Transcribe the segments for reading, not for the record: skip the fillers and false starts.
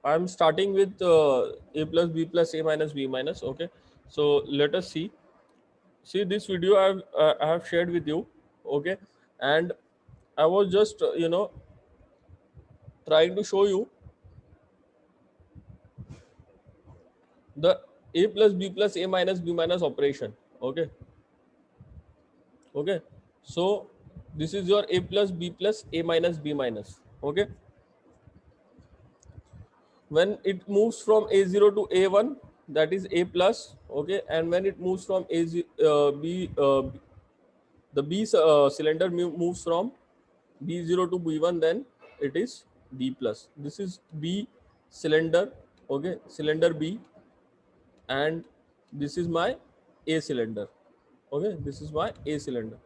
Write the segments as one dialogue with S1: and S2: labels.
S1: I'm starting with a plus b plus a minus b minus. Okay, so let us see. See this video I have shared with you. Okay, and I was just trying to show you the a plus b plus a minus b minus operation. Okay, okay. So this is your a plus b plus a minus b minus. Okay, when it moves from a0 to a1, that is a plus. Okay, and when it moves from b the b cylinder moves from b0 to b1, then it is b plus. This is b cylinder. Okay, cylinder b, and this is my a cylinder. Okay, this is my a cylinder.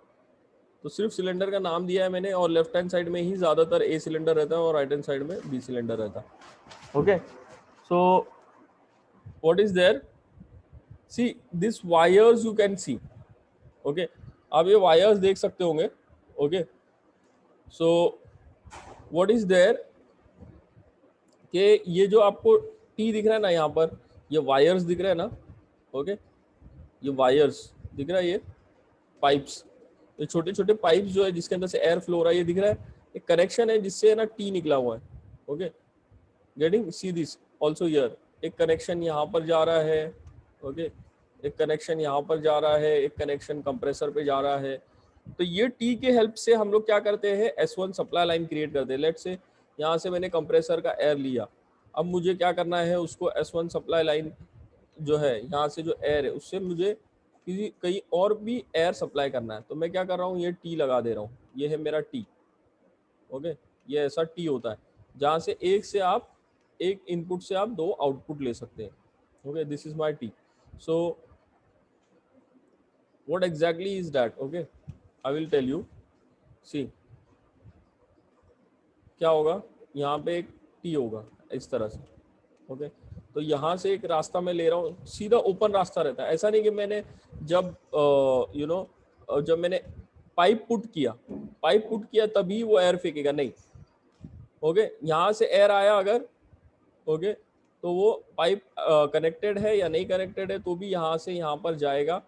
S1: तो सिर्फ cylinder का नाम दिया है मैंने, और left hand side में ही ज्यादातर ए सिलेंडर रहता है और राइट हैंड साइड में बी सिलेंडर रहता है. Okay, so what is there, see this wires you can see. Okay, आप ये वायर्स देख सकते होंगे. Okay, so what is there कि ये जो आपको टी दिख रहा है ना, यहाँ पर ये वायर्स दिख रहे हैं ना. ओके, ये वायर्स दिख रहा है, ये पाइप्स, ये छोटे छोटे पाइप्स जो है जिसके अंदर से एयर फ्लो हो रहा है, ये दिख रहा है. एक कनेक्शन है जिससे ना टी निकला हुआ है. Okay, getting see this also here. एक कनेक्शन यहाँ पर जा रहा है. ओके, एक कनेक्शन यहाँ पर जा रहा है, एक कनेक्शन कंप्रेसर पे जा रहा है. तो ये टी के हेल्प से हम लोग क्या करते हैं, S1 सप्लाई लाइन क्रिएट करते हैं. लेट से यहाँ से मैंने कंप्रेसर का एयर लिया. अब मुझे क्या करना है, उसको S1 सप्लाई लाइन जो है, यहाँ से जो एयर है उससे मुझे किसी कहीं और भी एयर सप्लाई करना है. तो मैं क्या कर रहा हूँ, ये टी लगा दे रहा हूँ. ये है मेरा टी. ओके, ये ऐसा टी होता है जहाँ से एक इनपुट से आप दो आउटपुट ले सकते हैं. Okay, this is my T. So what exactly is that? Okay, I will tell you. See क्या होगा, यहाँ पे एक टी होगा इस तरह से. ओके, तो यहाँ से एक रास्ता मैं ले रहा हूँ, सीधा ओपन रास्ता रहता है. ऐसा नहीं कि मैंने जब जब मैंने पाइप पुट किया तभी वो एयर फेंकेगा, नहीं. ओके, यहाँ से एयर आया अगर, ओके, तो वो पाइप कनेक्टेड है या नहीं कनेक्टेड है तो भी यहाँ से यहाँ पर जाएगा.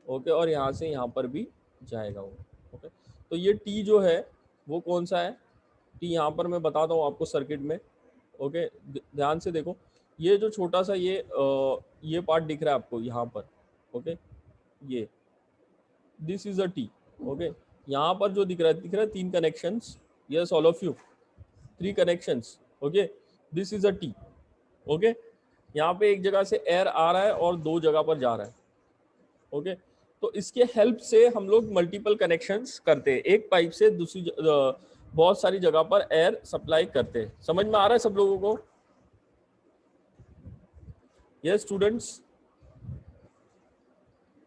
S1: ओके, और यहाँ से यहाँ पर भी जाएगा वो. ओके, तो ये टी जो है वो कौन सा है, टी यहाँ पर मैं बताता हूँ आपको सर्किट में. ओके, ध्यान से देखो, ये जो छोटा सा ये पार्ट दिख रहा है आपको यहाँ पर. ओके, ये this is a T. Okay, यहाँ पर जो दिख रहा है 3 connections. Yes, all of you, 3 connections. Okay, this is a T. Okay, यहाँ पे एक जगह से एयर आ रहा है और 2 जगह पर जा रहा है. ओके, तो इसके हेल्प से हम लोग मल्टीपल कनेक्शंस करते हैं. एक पाइप से दूसरी बहुत सारी जगह पर एयर सप्लाई करते हैं. समझ में आ रहा है सब लोगों को? Yes, students,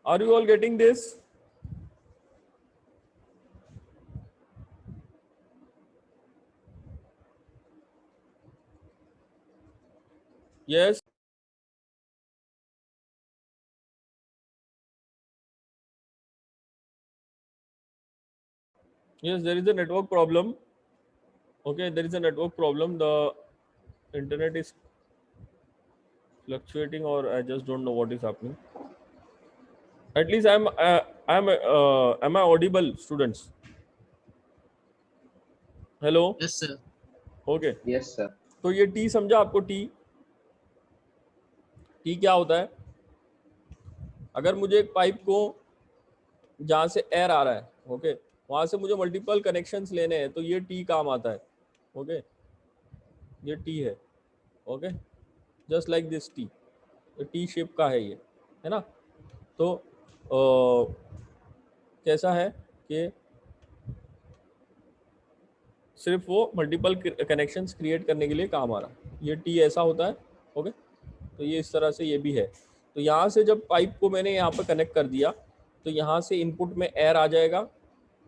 S1: are you all getting this? Yes. Yes, there is a network problem. Okay, there is a network problem. The internet is fluctuating, or I just don't know what is happening. At least am I audible, students? Hello.
S2: Yes, sir.
S1: Okay.
S3: Yes, sir.
S1: तो ये T समझा आपको? T क्या होता है? अगर मुझे एक पाइप को जहाँ से एयर आ रहा है, ओके, वहाँ से मुझे मल्टीपल कनेक्शंस लेने हैं, तो ये टी काम आता है. ओके, ये टी है. Okay, just like this T. T shape का है ये, है ना. तो कैसा है कि सिर्फ वो मल्टीपल कनेक्शंस क्रिएट करने के लिए काम आ रहा है. ये टी ऐसा होता है. ओके, तो ये इस तरह से ये भी है. तो यहाँ से जब पाइप को मैंने यहाँ पर कनेक्ट कर दिया तो यहाँ से इनपुट में एयर आ जाएगा.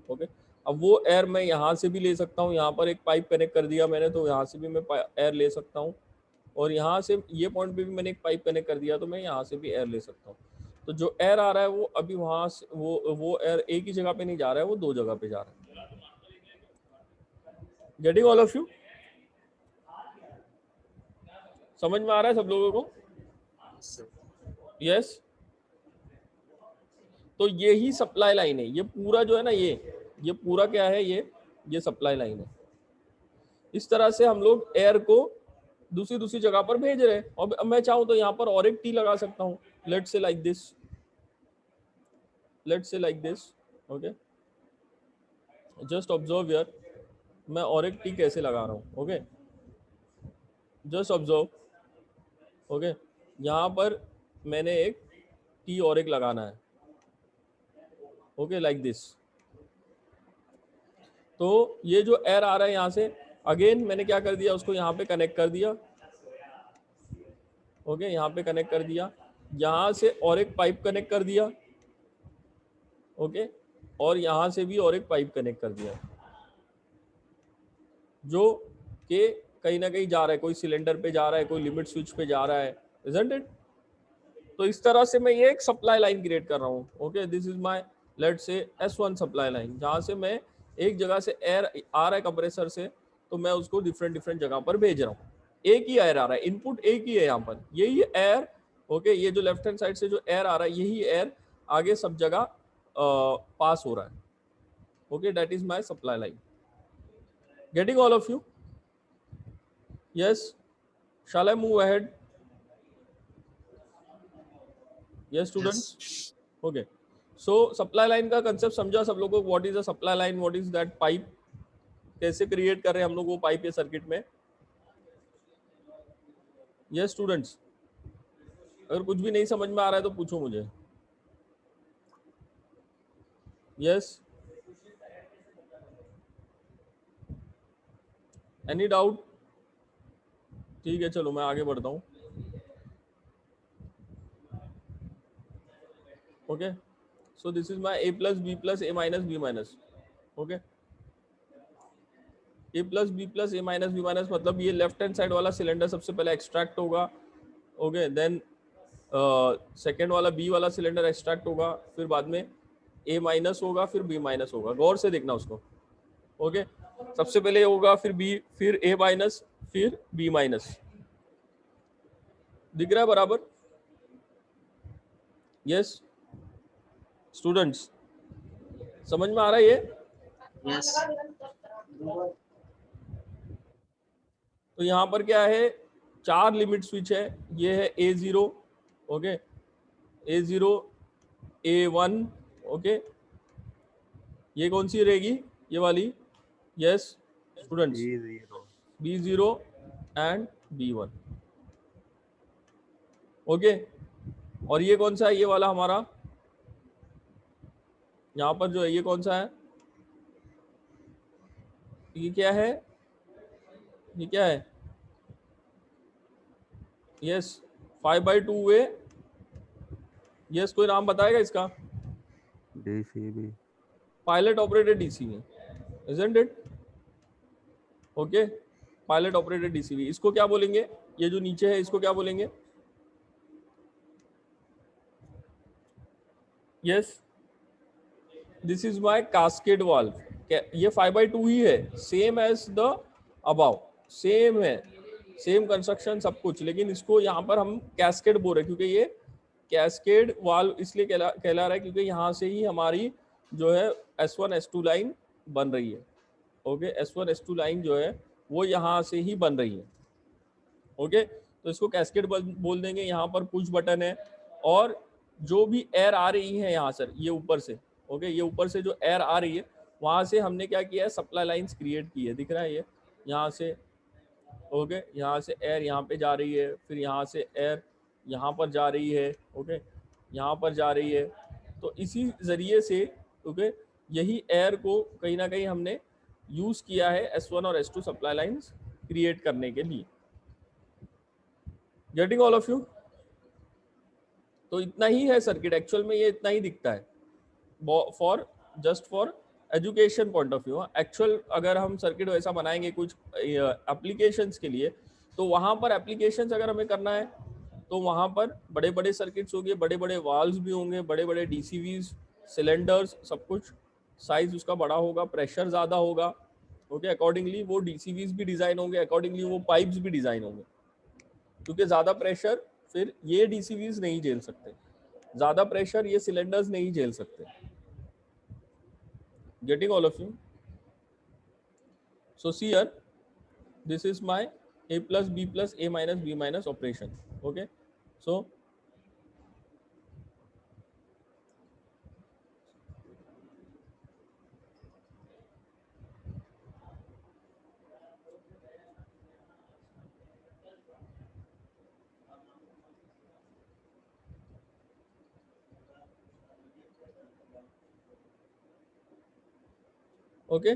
S1: ओके, अब वो एयर मैं यहाँ से भी ले सकता हूँ. यहाँ पर एक पाइप कनेक्ट कर दिया मैंने, तो यहाँ से भी मैं एयर ले सकता हूँ. और यहाँ से ये पॉइंट पे भी मैंने एक पाइप कनेक्ट कर दिया, तो मैं यहाँ से भी एयर ले सकता हूँ. तो जो एयर आ रहा है वो अभी वहाँ से वो एयर एक ही जगह पे नहीं जा रहा है, वो 2 जगह पे जा रहा है. Getting all of you? समझ में आ रहा है सब लोगों को? यस। तो ये ही सप्लाई लाइन है, ये पूरा जो है ना, ये पूरा क्या है, ये सप्लाई लाइन है। इस तरह से हम लोग एयर को दूसरी दूसरी जगह पर भेज रहे हैं। और अब मैं चाहूं तो यहाँ पर और एक टी लगा सकता हूँ, let's say like this, let's say like this. Okay, just observe यार, मैं और एक टी कैसे लगा रहा हूँ। Okay, just observe. ओके, यहाँ पर मैंने एक टी और एक लगाना है। Okay, like this. तो ये जो एयर आ रहा है यहाँ से, अगेन मैंने क्या कर दिया, उसको यहाँ पे कनेक्ट कर दिया। ओके, यहाँ पे कनेक्ट कर दिया, यहाँ से और एक पाइप कनेक्ट कर दिया। ओके, और यहाँ से भी और एक पाइप कनेक्ट कर दिया, जो कि कहीं ना कहीं जा रहा है, कोई सिलेंडर पे जा रहा है, कोई लिमिट स्विच पे जा रहा है, इजंट इट? तो इस तरह से मैं ये एक सप्लाई लाइन क्रिएट कर रहा हूँ। Okay, this is my let's say S1 supply line, जहाँ से मैं एक जगह से एयर आ रहा है कंप्रेसर से, तो मैं उसको डिफरेंट डिफरेंट जगह पर भेज रहा हूँ। एक ही एयर आ रहा है, इनपुट एक ही है यहाँ पर, यही एयर। ओके, ये जो लेफ्ट हैंड साइड से जो एयर आ रहा है, यही एयर आगे सब जगह पास हो रहा है। Okay, that is my supply line. Getting all of you? Yes, shall I move ahead? Yes, students. Okay. So supply line का कंसेप्ट समझा सब लोगों को? What is a supply line, what is that pipe, कैसे create कर रहे हैं हम लोग वो पाइप या सर्किट में? यस स्टूडेंट्स, अगर कुछ भी नहीं समझ में आ रहा है तो पूछो मुझे। Yes, any doubt? ठीक है, चलो मैं आगे बढ़ता हूँ। Okay, so this is my A plus B plus A minus B minus. Okay, A plus B plus A minus B minus मतलब ये लेफ्ट हैंड साइड वाला सिलेंडर सबसे पहले एक्सट्रैक्ट होगा। ओके, देन सेकेंड वाला B वाला cylinder extract होगा, फिर बाद में A माइनस होगा, फिर B माइनस होगा। गौर से देखना उसको। ओके, सबसे पहले होगा, फिर B, फिर A माइनस, फिर B माइनस। दिख रहा है बराबर? यस स्टूडेंट्स, समझ में आ रहा है ये?
S2: यस।
S1: तो यहाँ पर क्या है, 4 लिमिट स्विच है। ये है A0, okay, A0, A1, okay, ये कौन सी रहेगी, ये वाली? Yes students, B0 and B1। Okay, और ये कौन सा है, ये वाला हमारा यहाँ पर जो है, ये कौन सा है, ये क्या है, ये क्या है? यस, 5/2 वे। यस, कोई नाम बताएगा इसका?
S3: DCB,
S1: pilot operated DCB, isn't it? Okay, pilot operated DCB, इसको क्या बोलेंगे? ये जो नीचे है इसको क्या बोलेंगे? Yes, this is my cascade valve. ये 5/2 ही है, same as the above, same है, सेम कंस्ट्रक्शन सब कुछ, लेकिन इसको यहाँ पर हम कैस्केड बोल रहे हैं, क्योंकि ये कैस्केड वाल्व इसलिए कहला रहा है क्योंकि यहाँ से ही हमारी जो है S1 S2 लाइन बन रही है। ओके, S1 S2 लाइन जो है वो यहाँ से ही बन रही है। ओके, तो इसको कैस्केड बोल देंगे। यहाँ पर पुश बटन है, और जो भी एयर आ रही है यहाँ सर, ये ऊपर से, ओके, ये ऊपर से जो एयर आ रही है वहाँ से हमने क्या किया है, सप्लाई लाइंस क्रिएट की है। दिख रहा है ये यहाँ से? ओके, यहाँ से एयर यहाँ पे जा रही है, फिर यहाँ से एयर यहाँ पर जा रही है, ओके, यहाँ पर जा रही है। तो इसी ज़रिए से, ओके, यही एयर को कहीं ना कहीं हमने यूज़ किया है S1 और S2 सप्लाई लाइंस क्रिएट करने के लिए। Getting all of you? तो इतना ही है सर्किट, एक्चुअल में ये इतना ही दिखता है, for just for education point of view. Actual अगर हम सर्किट वैसा बनाएंगे कुछ एप्लीकेशंस के लिए, तो वहाँ पर एप्लीकेशंस अगर हमें करना है तो वहाँ पर बड़े बड़े सर्किट्स होंगे, बड़े बड़े वाल्व्स भी होंगे, बड़े बड़े DCVs, सिलेंडर्स, सब कुछ साइज उसका बड़ा होगा, प्रेशर ज़्यादा होगा। ओके, अकॉर्डिंगली वो DCVs भी डिज़ाइन होंगे, अकॉर्डिंगली वो पाइप्स भी डिज़ाइन होंगे। क्योंकि ज़्यादा प्रेशर फिर ये डीसीवीज नहीं झेल सकते, ज़्यादा प्रेशर ये सिलेंडर्स नहीं झेल सकते. Getting all of you? So see here, this is my a plus b plus a minus b minus operation. Okay, so okay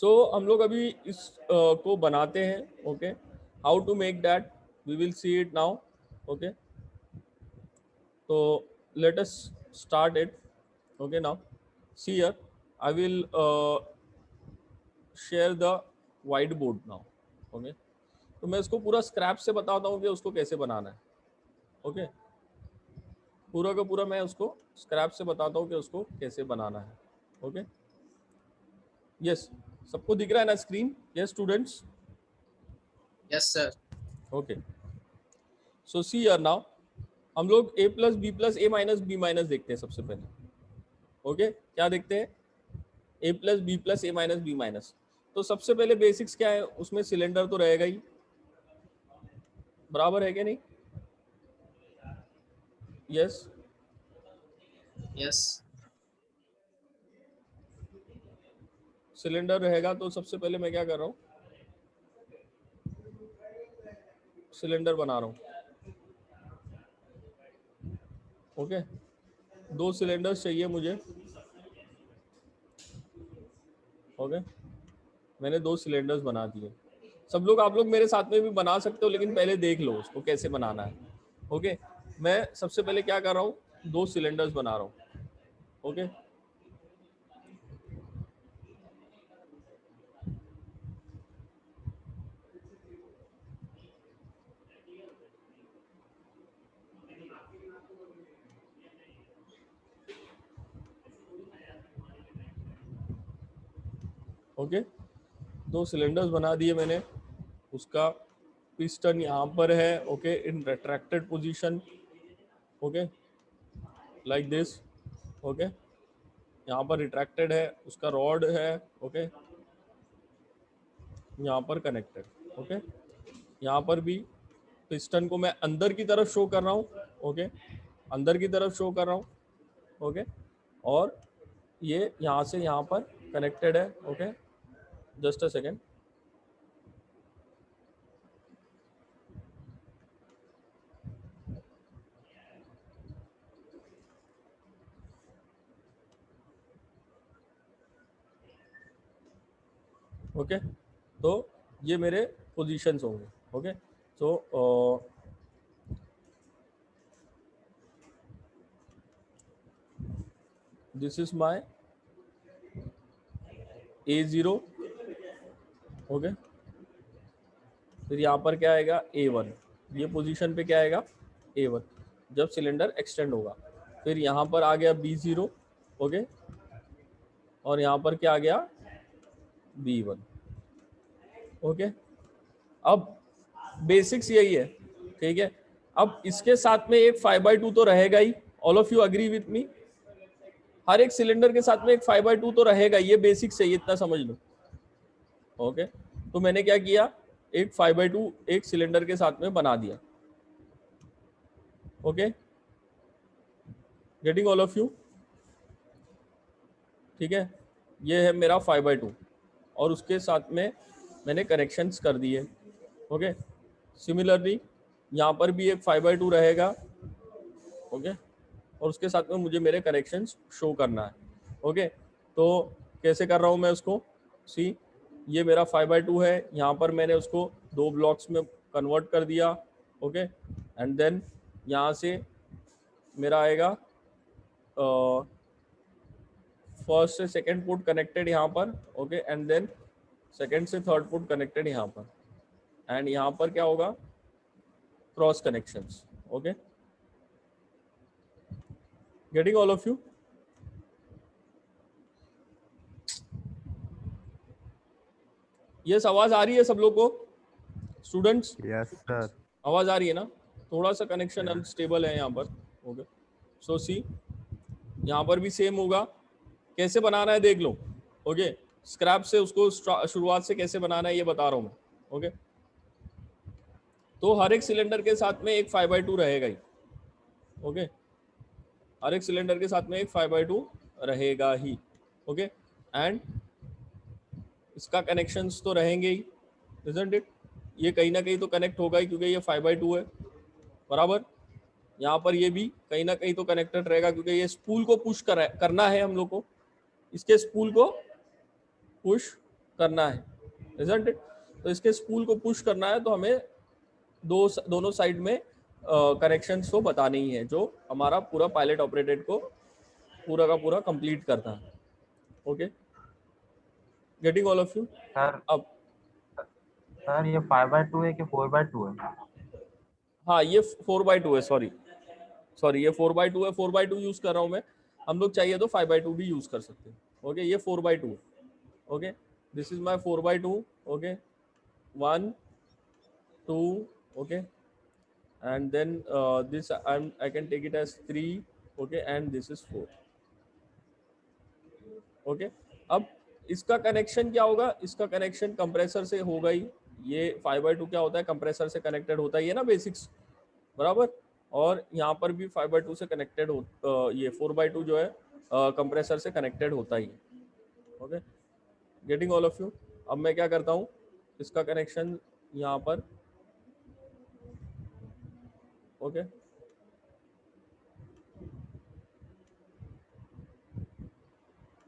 S1: so हम लोग अभी इस को बनाते हैं. Okay, how to make that we will see it now. Okay, तो let us start it. Okay, now see here I will share the whiteboard now. Okay, तो मैं इसको पूरा स्क्रैप से बताता हूँ कि उसको कैसे बनाना है. ओके, पूरा का पूरा मैं उसको स्क्रैप से बताता हूँ कि उसको कैसे बनाना है. ओके, यस, सबको दिख रहा है ना screen? Yes students?
S2: Yes sir.
S1: Okay, so see here now हम लोग a plus B plus A minus B minus देखते हैं सबसे पहले. ओके, क्या देखते हैं? a plus B plus A minus B minus. तो सबसे पहले बेसिक्स क्या है उसमें? सिलेंडर तो रहेगा ही, बराबर है क्या नहीं? Yes,
S2: yes.
S1: सिलेंडर रहेगा. तो सबसे पहले मैं क्या कर रहा हूँ? सिलेंडर बना रहा हूँ. ओके, 2 सिलेंडर्स चाहिए मुझे. ओके, मैंने 2 सिलेंडर्स बना दिए. सब लोग, आप लोग मेरे साथ में भी बना सकते हो, लेकिन पहले देख लो उसको कैसे बनाना है. ओके, मैं सबसे पहले क्या कर रहा हूँ? 2 सिलेंडर्स बना रहा हूँ. ओके, ओके, 2 सिलेंडर्स बना दिए मैंने. उसका पिस्टन यहाँ पर है. Okay, in retracted position. Okay, like this. Okay, यहाँ पर रिट्रैक्टेड है. उसका रॉड है. ओके, यहाँ पर कनेक्टेड. ओके, यहाँ पर भी पिस्टन को मैं अंदर की तरफ शो कर रहा हूँ. ओके, अंदर की तरफ शो कर रहा हूँ. ओके, और ये यहाँ से यहाँ पर कनेक्टेड है. Okay, just a second. Okay, तो ये मेरे पोजीशंस होंगे. Okay, so this is my A0. Okay, फिर यहाँ पर क्या आएगा? A1. ये पोजीशन पे क्या आएगा? A1 जब सिलेंडर एक्सटेंड होगा. फिर यहाँ पर आ गया B0. ओके, और यहाँ पर क्या आ गया? B1. ओके, अब बेसिक्स यही है. ठीक है, अब इसके साथ में एक 5/2 तो रहेगा ही. All of you agree with me? हर एक सिलेंडर के साथ में एक 5/2 तो रहेगा. ये बेसिक्स है, इतना समझ लो. ओके, तो मैंने क्या किया? एक 5/2 एक सिलेंडर के साथ में बना दिया. Okay, getting all of you? ठीक है, ये है मेरा 5/2 और उसके साथ में मैंने कनेक्शंस कर दिए. ओके, सिमिलरली यहाँ पर भी एक 5/2 रहेगा. ओके, और उसके साथ में मुझे मेरे कनेक्शंस शो करना है. ओके, तो कैसे कर रहा हूँ मैं उसको? सी, ये मेरा 5/2 है. यहाँ पर मैंने उसको 2 ब्लॉक्स में कन्वर्ट कर दिया. ओके, एंड देन यहाँ से मेरा आएगा फर्स्ट से सेकंड पोर्ट कनेक्टेड यहाँ पर. ओके, एंड देन सेकंड से थर्ड पोर्ट कनेक्टेड यहाँ पर. एंड यहाँ पर क्या होगा? Cross connections. Okay, getting all of you? Yes, आवाज आ रही है सब लोग को? Students
S3: yes sir.
S1: आवाज आ रही है ना? थोड़ा सा कनेक्शन
S3: Yes.
S1: अनस्टेबल है यहाँ पर। ओके, सो सी यहाँ पर भी सेम होगा। कैसे बनाना है देख लो। ओके, स्क्रैप से उसको शुरुआत से कैसे बनाना है ये बता रहा हूँ मैं। ओके, तो हर एक सिलेंडर के साथ में एक 5/2 रहेगा ही। ओके, हर एक सिलेंडर के साथ में एक 5/2 रहेगा ही। ओके, एंड इसका कनेक्शंस तो रहेंगे ही, इजंट इट? ये कहीं ना कहीं तो कनेक्ट होगा ही क्योंकि ये 5/2 है, बराबर। यहाँ पर ये भी कहीं ना कहीं तो कनेक्टेड रहेगा क्योंकि ये स्पूल को पुश करना है हम लोग को, इसके स्पूल को पुश करना है, इजंट इट? तो इसके स्पूल को पुश करना है तो हमें दोनों साइड में कनेक्शंस तो बताने ही है जो हमारा पूरा पायलट ऑपरेटेड को पूरा का पूरा कंप्लीट करता है। Okay, getting all of you?
S4: Sir
S1: अब
S4: सर ये 5/2 है कि 4/2 है?
S1: हाँ, ये 4/2 है। सॉरी ये 4/2 है। 4/2 यूज कर रहा हूँ मैं। हम लोग चाहिए तो 5/2 भी यूज कर सकते हैं। ओके, ये 4/2 है। Okay, this is my 4/2। Okay, 1 2, okay, and then this I can take it as 3, okay, and this is 4। Okay, अब इसका कनेक्शन क्या होगा? इसका कनेक्शन कंप्रेसर से होगा ही। ये 5/2 क्या होता है? कंप्रेसर से कनेक्टेड होता ही है ना, बेसिक्स, बराबर। और यहाँ पर भी 5/2 से कनेक्टेड ये 4/2 जो है कंप्रेसर से कनेक्टेड होता ही है। Okay, getting all of you? अब मैं क्या करता हूँ, इसका कनेक्शन यहाँ पर, okay,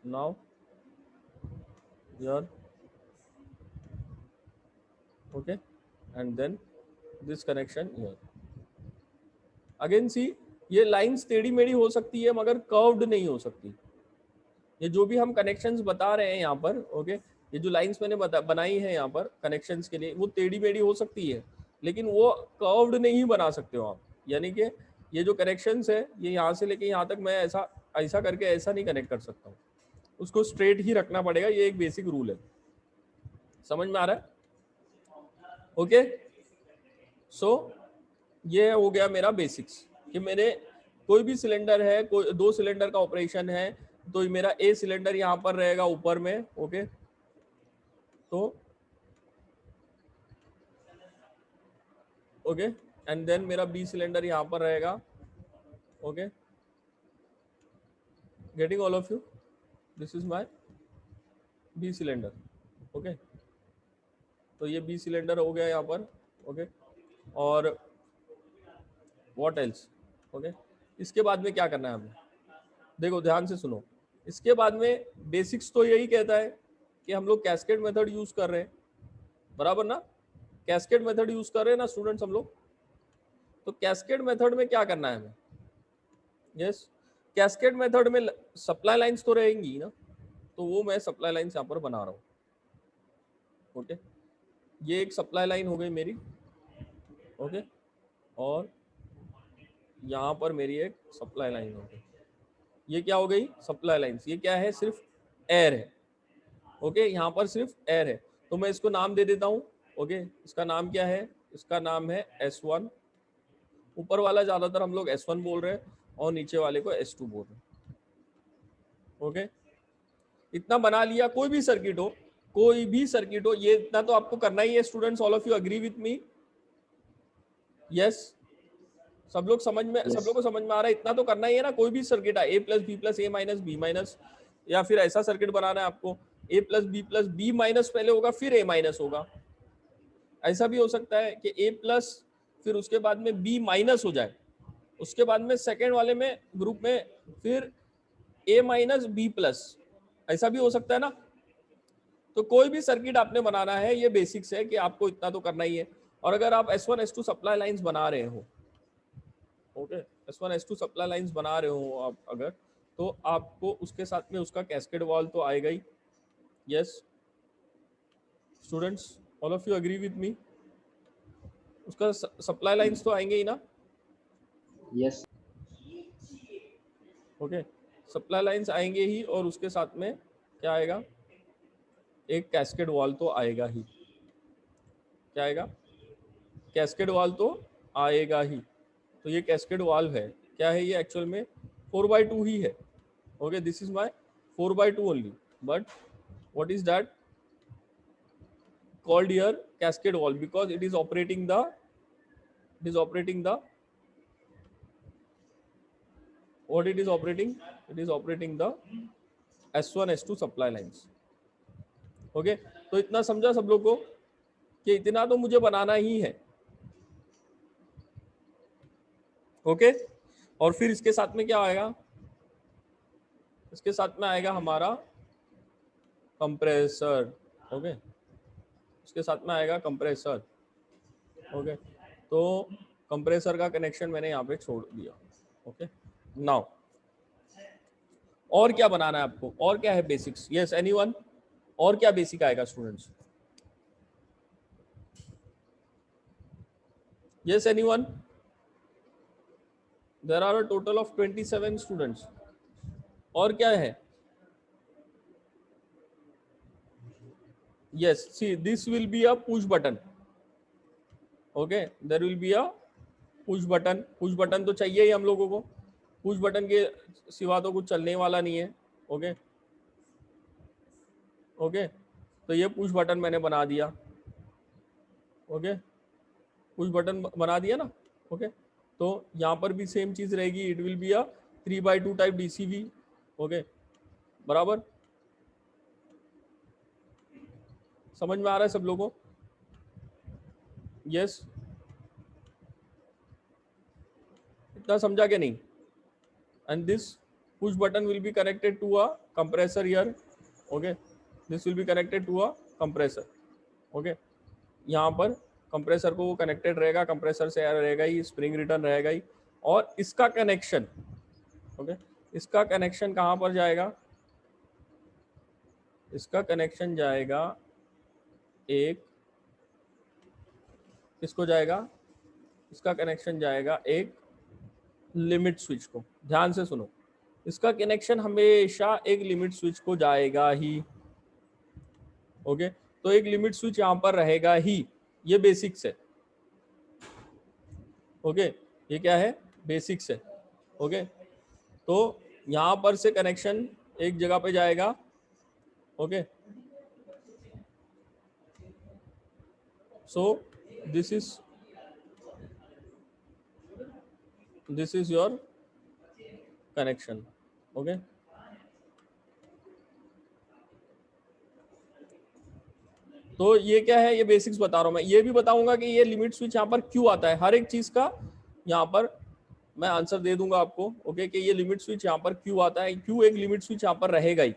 S1: now here, okay, and then this connection here। Again see, ये लाइंस टेढ़ी मेढ़ी हो सकती है मगर कर्व्ड नहीं हो सकती। ये जो भी हम कनेक्शंस बता रहे हैं यहाँ पर, ओके, ये जो लाइंस मैंने बनाई है यहाँ पर कनेक्शंस के लिए, वो टेढ़ी मेढ़ी हो सकती है लेकिन वो कर्व्ड नहीं बना सकते हो आप। यानी कि ये जो कनेक्शंस है ये यहाँ से लेके यहाँ तक मैं ऐसा ऐसा करके ऐसा नहीं कनेक्ट कर सकता हूँ, उसको स्ट्रेट ही रखना पड़ेगा। ये एक बेसिक रूल है, समझ में आ रहा है? ओके, सो ये हो गया मेरा बेसिक्स कि मेरे कोई भी सिलेंडर है, कोई 2 सिलेंडर का ऑपरेशन है तो मेरा ए सिलेंडर यहाँ पर रहेगा ऊपर में। ओके, तो ओके, एंड देन मेरा बी सिलेंडर यहाँ पर रहेगा। Okay, getting all of you? This is my B cylinder. Okay, तो ये बी सिलेंडर हो गया यहाँ पर। ओके, और व्हाट एल्स? ओके, इसके बाद में क्या करना है हमें? देखो ध्यान से सुनो, इसके बाद में बेसिक्स तो यही कहता है कि हम लोग कैस्केड मेथड यूज कर रहे हैं, बराबर ना? कैस्केड मेथड यूज कर रहे हैं ना स्टूडेंट्स हम लोग? तो कैस्केड मेथड में क्या करना है हमें? यस, कैस्केड मेथड में सप्लाई लाइंस तो रहेंगी ना, तो वो मैं सप्लाई लाइंस यहाँ पर बना रहा हूँ। ओके, ये एक सप्लाई लाइन हो गई मेरी। ओके, और यहाँ पर मेरी एक सप्लाई लाइन हो गई। ये क्या हो गई? Supply lines. ये क्या है? सिर्फ एयर है। ओके, यहाँ पर सिर्फ एयर है तो मैं इसको नाम दे देता हूँ। ओके, इसका नाम क्या है? इसका नाम है S1। ऊपर वाला ज्यादातर हम लोग S1 बोल रहे हैं और नीचे वाले को S2 बोल रहे हैं। ओके, इतना बना लिया। कोई भी सर्किट हो, कोई भी सर्किट हो, ये इतना तो आपको करना ही है students. All of you agree with me? Yes, सब लोग समझ में, सब लोग को समझ में आ रहा है? इतना तो करना ही है ना। कोई भी सर्किट है, A+ B+ A- B-, या फिर ऐसा सर्किट बनाना है आपको A+ B+ B- पहले होगा फिर A- होगा। ऐसा भी हो सकता है कि A+ फिर उसके बाद में B- हो जाए, उसके बाद में सेकेंड वाले में ग्रुप में फिर A- B+, ऐसा भी हो सकता है ना। तो कोई भी सर्किट आपने बनाना है, ये बेसिक्स है कि आपको इतना तो करना ही है। और अगर आप S1 S2 सप्लाई लाइंस बना रहे हो, okay, S1 S2 supply lines बना रहे हो आप अगर, तो आपको उसके साथ में उसका कैस्केड वॉल तो आएगा ही। Yes students, all of you agree with me? उसका सप्लाई लाइंस तो आएंगे ही ना।
S5: यस
S1: ओके, सप्लाई लाइंस आएंगे ही और उसके साथ में क्या आएगा? एक कैस्केड वॉल तो आएगा ही। क्या आएगा? कैस्केड वाल्व तो आएगा ही। तो ये कैस्केड वाल्व है, क्या है ये एक्चुअल में 4/2 ही है। Okay, this is my 4/2 only, but what is that called here cascade valve? Because it is operating the what it is operating, it is operating the S1 S2 supply lines. Okay, तो इतना समझा सब लोग को कि इतना तो मुझे बनाना ही है। ओके, और फिर इसके साथ में क्या आएगा, इसके साथ में आएगा हमारा कंप्रेसर। ओके, इसके साथ में आएगा कंप्रेसर। ओके, तो कंप्रेसर का कनेक्शन मैंने यहाँ पे छोड़ दिया। ओके, नाउ और क्या बनाना है आपको, और क्या है बेसिक्स? Yes, anyone? और क्या बेसिक आएगा students? Yes, anyone? There are a total of 27 students. और क्या है? yes, see, this will be a push button. okay, there will be a push button. push button तो चाहिए ही हम लोगों को, push button के सिवा तो कुछ चलने वाला नहीं है। ओके ओके, तो ये push button मैंने बना दिया। ओके, push button बना दिया ना। ओके, तो यहाँ पर भी सेम चीज रहेगी, it will be a 3/2 type DCV। Okay, बराबर समझ में आ रहा है सब लोगों को? यस, इतना समझा कि नहीं? And this push button will be connected to a compressor here. Okay, this will be connected to a compressor. Okay, यहाँ पर कंप्रेसर को वो कनेक्टेड रहेगा, कंप्रेसर से रहेगा ही, स्प्रिंग रिटर्न रहेगा ही। और इसका कनेक्शन, ओके, इसका कनेक्शन कहाँ पर जाएगा? इसका कनेक्शन जाएगा एक, किसको जाएगा? इसका कनेक्शन जाएगा एक लिमिट स्विच को। ध्यान से सुनो, इसका कनेक्शन हमेशा एक लिमिट स्विच को जाएगा ही। ओके, तो एक लिमिट स्विच यहां पर रहेगा ही। ये बेसिक्स है। ओके, ये क्या है? बेसिक्स है। ओके, तो यहां पर से कनेक्शन एक जगह पे जाएगा। Okay, so this is your connection. okay, तो ये क्या है? ये बेसिक्स बता रहा हूं मैं। ये भी बताऊंगा कि ये लिमिट स्विच यहाँ पर क्यों आता है। हर एक चीज का यहाँ पर मैं आंसर दे दूंगा आपको। ओके, कि ये लिमिट स्विच यहाँ पर क्यों आता है, क्यों एक लिमिट स्विच यहाँ पर रहेगा ही।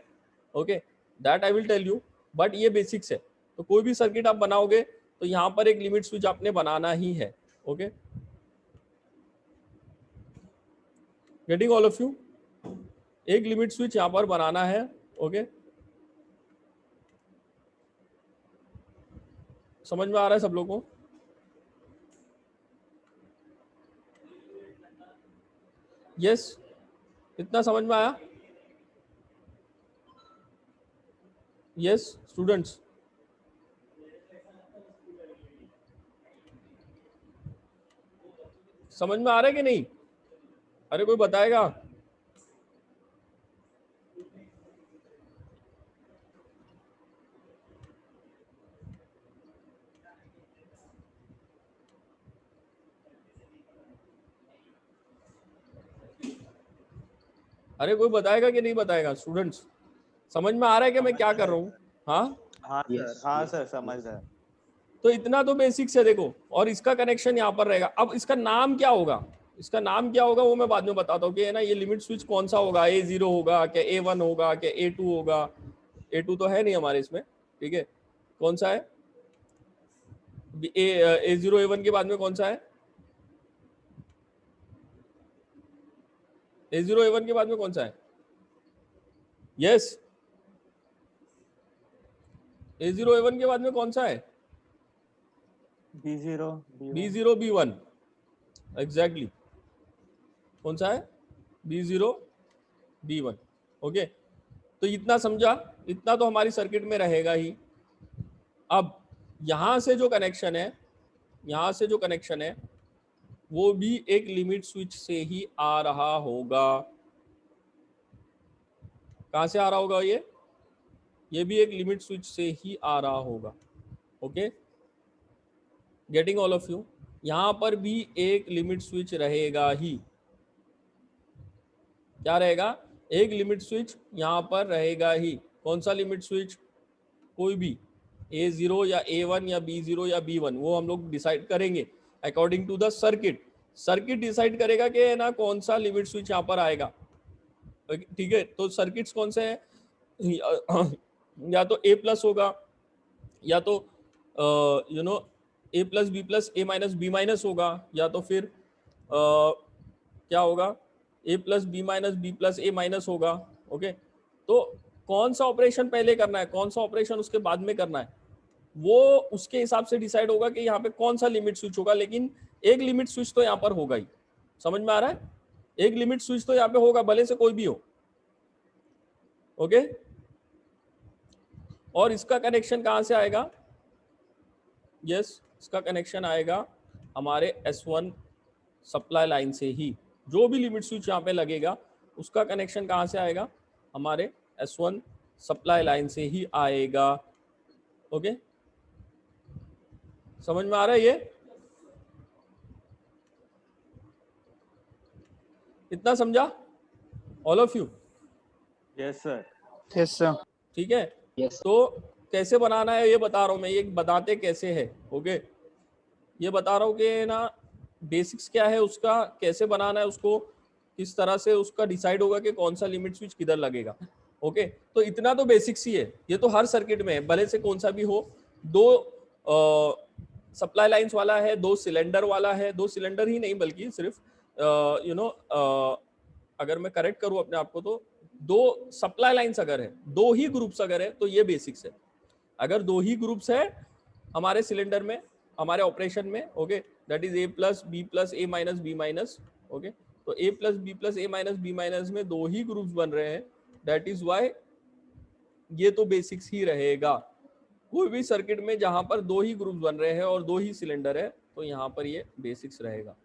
S1: Okay, that I will tell you, but ये बेसिक्स है। तो कोई भी सर्किट आप बनाओगे तो यहाँ पर एक लिमिट स्विच आपने बनाना ही है। Okay, getting all of you? एक लिमिट स्विच यहाँ पर बनाना है। ओके, समझ में आ रहा है सब लोगों को? यस, इतना समझ में आया? यस स्टूडेंट्स, समझ में आ रहा है कि नहीं? अरे कोई बताएगा? अरे कोई बताएगा कि नहीं बताएगा? स्टूडेंट्स, समझ में आ रहा है कि मैं क्या कर रहा हूँ? हाँ
S6: हाँ
S5: Yes.
S6: सर, हाँ सर, समझ रहा है।
S1: तो इतना तो बेसिक्स है देखो। और इसका कनेक्शन यहाँ पर रहेगा। अब इसका नाम क्या होगा, इसका नाम क्या होगा वो मैं बाद में बताता हूँ कि है ना, ये लिमिट स्विच कौन सा होगा? A0 होगा क्या, A1 होगा क्या, A2 होगा? A2 तो है नहीं हमारे इसमें, ठीक है। कौन सा है? A0 A1 के बाद में कौन सा है? A0 A1 के बाद में कौन सा है? यस, A0 A1 के बाद में कौन सा है?
S6: B0
S1: B0 B1, exactly. कौन सा है? B0 B1। ओके, तो इतना समझा, इतना तो हमारी सर्किट में रहेगा ही। अब यहां से जो कनेक्शन है यहाँ से जो कनेक्शन है वो भी एक लिमिट स्विच से ही आ रहा होगा। कहाँ से आ रहा होगा ये भी एक लिमिट स्विच से ही आ रहा होगा। Okay, getting all of you. यहाँ पर भी एक लिमिट स्विच रहेगा ही। क्या रहेगा? एक लिमिट स्विच यहाँ पर रहेगा ही। कौन सा लिमिट स्विच? कोई भी, A0 या A1 या B0 या B1, वो हम लोग डिसाइड करेंगे according to the circuit. Circuit decide करेगा कि ना कौन सा लिमिट स्विच यहाँ पर आएगा। ठीक है, तो सर्किट्स कौन से हैं? या तो A प्लस होगा, या तो A plus B plus A minus B minus होगा, या तो फिर क्या होगा? A plus B minus B plus A minus होगा। ओके, तो कौन सा ऑपरेशन पहले करना है, कौन सा ऑपरेशन उसके बाद में करना है, वो उसके हिसाब से डिसाइड होगा कि यहाँ पे कौन सा लिमिट स्विच होगा। लेकिन एक लिमिट स्विच तो यहाँ पर होगा ही। समझ में आ रहा है? एक लिमिट स्विच तो यहाँ पे होगा, भले से कोई भी हो। ओके, और इसका कनेक्शन कहाँ से आएगा? यस, इसका कनेक्शन आएगा हमारे S1 सप्लाई लाइन से ही। जो भी लिमिट स्विच यहाँ पे लगेगा उसका कनेक्शन कहाँ से आएगा? हमारे S1 सप्लाई लाइन से ही आएगा। ओके, समझ में आ रहा है ये? इतना समझा all of you?
S6: Yes sir.
S7: Yes sir.
S1: ठीक है,
S5: Yes.
S1: तो कैसे बनाना है ये बता रहा हूँ मैं, ये बताते कैसे है। ओके, ये बता रहा हूँ कि ना बेसिक्स क्या है उसका, कैसे बनाना है उसको, किस तरह से उसका डिसाइड होगा कि कौन सा लिमिट स्विच किधर लगेगा। ओके, तो इतना तो बेसिक्स ही है, ये तो हर सर्किट में है, भले से कौन सा भी हो। दो सप्लाई लाइंस वाला है, दो सिलेंडर वाला है, दो सिलेंडर ही नहीं बल्कि सिर्फ अगर मैं करेक्ट करूँ अपने आप को तो दो सप्लाई लाइंस अगर है, दो ही ग्रुप्स अगर है तो ये बेसिक्स है। अगर दो ही ग्रुप्स है हमारे सिलेंडर में, हमारे ऑपरेशन में, okay, that is A plus B plus A minus B minus. Okay, तो A plus B plus A minus B minus में दो ही ग्रुप्स बन रहे हैं, दैट इज वाई ये तो बेसिक्स ही रहेगा। कोई भी सर्किट में जहां पर दो ही ग्रुप्स बन रहे हैं और दो ही सिलेंडर है तो यहाँ पर ये बेसिक्स रहेगा।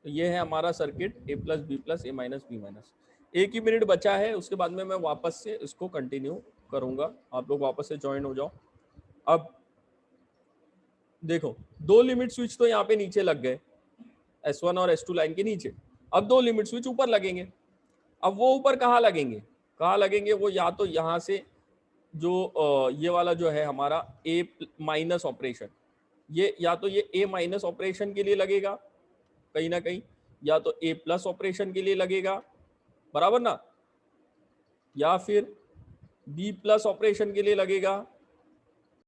S1: तो ये है हमारा circuit A plus B plus A minus B minus. एक ही मिनट बचा है, उसके बाद में मैं वापस से इसको कंटिन्यू करूंगा, आप लोग वापस से ज्वाइन हो जाओ। अब देखो, दो लिमिट स्विच तो यहाँ पे नीचे लग गए, S1 और S2 लाइन के नीचे। अब दो लिमिट स्विच ऊपर लगेंगे। अब वो ऊपर कहाँ लगेंगे? कहाँ लगेंगे? वो या तो यहाँ से जो ये वाला जो है हमारा A माइनस ऑपरेशन, ये या तो ये A माइनस ऑपरेशन के लिए लगेगा कहीं ना कहीं, या तो A प्लस ऑपरेशन के लिए लगेगा, बराबर ना, या फिर B प्लस ऑपरेशन के लिए लगेगा,